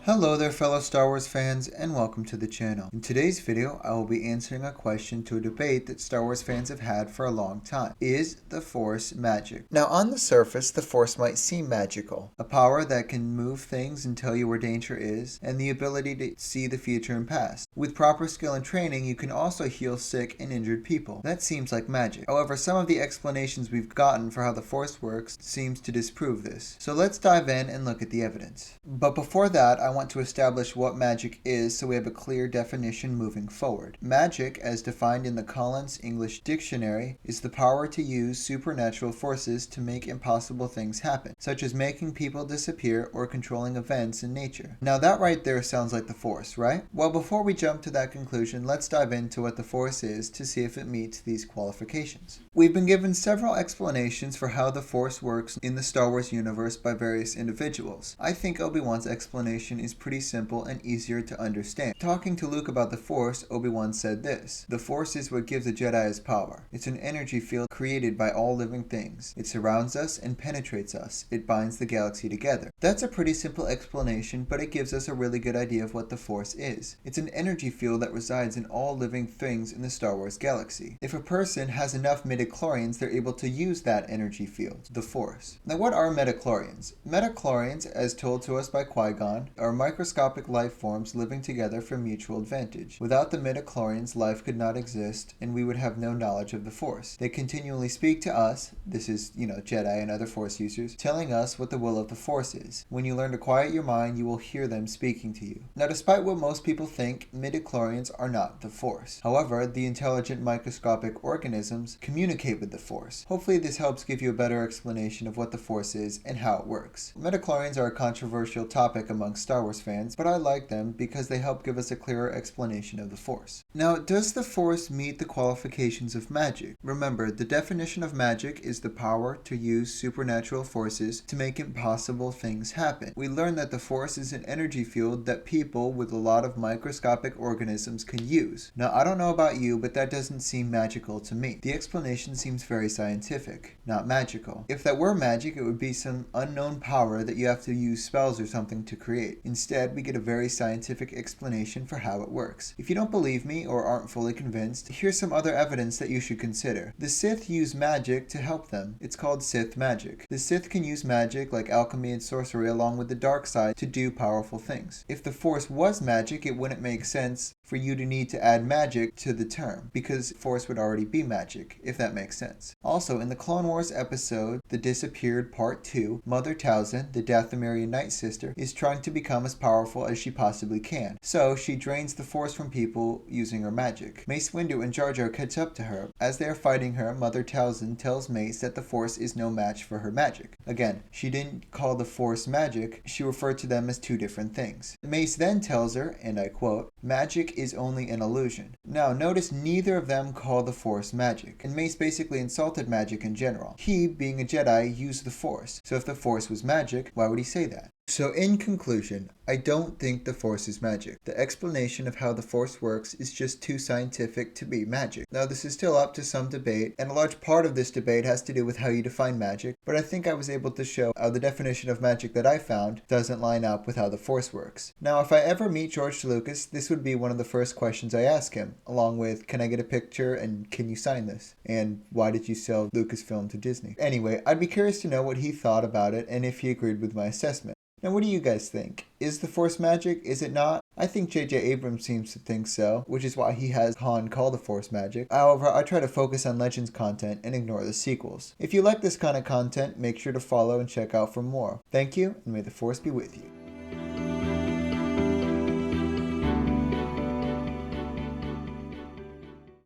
Hello there fellow Star Wars fans and welcome to the channel. In today's video, I will be answering a question to a debate that Star Wars fans have had for a long time. Is the Force magic? Now on the surface, the Force might seem magical. A power that can move things and tell you where danger is, and the ability to see the future and past. With proper skill and training, you can also heal sick and injured people. That seems like magic. However, some of the explanations we've gotten for how the Force works seems to disprove this. So let's dive in and look at the evidence. But before that, I want to establish what magic is so we have a clear definition moving forward. Magic, as defined in the Collins English Dictionary, is the power to use supernatural forces to make impossible things happen, such as making people disappear or controlling events in nature. Now that right there sounds like the Force, right? Well, before we jump to that conclusion, let's dive into what the Force is to see if it meets these qualifications. We've been given several explanations for how the Force works in the Star Wars universe by various individuals. I think Obi-Wan's explanation is pretty simple and easier to understand. Talking to Luke about the Force, Obi-Wan said this: "The Force is what gives a Jedi his power. It's an energy field created by all living things. It surrounds us and penetrates us. It binds the galaxy together." That's a pretty simple explanation, but it gives us a really good idea of what the Force is. It's an energy field that resides in all living things in the Star Wars galaxy. If a person has enough midichlorians, they're able to use that energy field, the Force. Now what are midichlorians? Midichlorians, as told to us by Qui-Gon, are microscopic life forms living together for mutual advantage. Without the midichlorians, life could not exist, and we would have no knowledge of the Force. They continually speak to us, this is, Jedi and other Force users, telling us what the will of the Force is. When you learn to quiet your mind, you will hear them speaking to you. Now, despite what most people think, midichlorians are not the Force. However, the intelligent microscopic organisms communicate with the Force. Hopefully this helps give you a better explanation of what the Force is and how it works. Midichlorians are a controversial topic among Star Wars fans, but I like them because they help give us a clearer explanation of the Force. Now, does the Force meet the qualifications of magic? Remember, the definition of magic is the power to use supernatural forces to make impossible things happen. We learned that the Force is an energy field that people with a lot of microscopic organisms can use. Now, I don't know about you, but that doesn't seem magical to me. The explanation seems very scientific, not magical. If that were magic, it would be some unknown power that you have to use spells or something to create. Instead, we get a very scientific explanation for how it works. If you don't believe me or aren't fully convinced, here's some other evidence that you should consider. The Sith use magic to help them. It's called Sith magic. The Sith can use magic like alchemy and sorcery along with the dark side to do powerful things. If the Force was magic, it wouldn't make sense for you to need to add magic to the term, because Force would already be magic, if that makes sense. Also, in the Clone Wars episode, The Disappeared Part 2, Mother Talzin, the Dathomirian Night Sister, is trying to become as powerful as she possibly can. So, she drains the Force from people using her magic. Mace Windu and Jar Jar catch up to her. As they are fighting her, Mother Talzin tells Mace that the Force is no match for her magic. Again, she didn't call the Force magic, she referred to them as two different things. Mace then tells her, and I quote, "Magic is only an illusion." Now, notice neither of them call the Force magic, and Mace basically insulted magic in general. He, being a Jedi, used the Force. So if the Force was magic, why would he say that? So in conclusion, I don't think the Force is magic. The explanation of how the Force works is just too scientific to be magic. Now this is still up to some debate, and a large part of this debate has to do with how you define magic, but I think I was able to show how the definition of magic that I found doesn't line up with how the Force works. Now if I ever meet George Lucas, this would be one of the first questions I ask him, along with, can I get a picture and can you sign this? And why did you sell Lucasfilm to Disney? Anyway, I'd be curious to know what he thought about it and if he agreed with my assessment. Now what do you guys think? Is the Force magic? Is it not? I think J.J. Abrams seems to think so, which is why he has Han call the Force magic. However, I try to focus on Legends content and ignore the sequels. If you like this kind of content, make sure to follow and check out for more. Thank you, and may the Force be with you.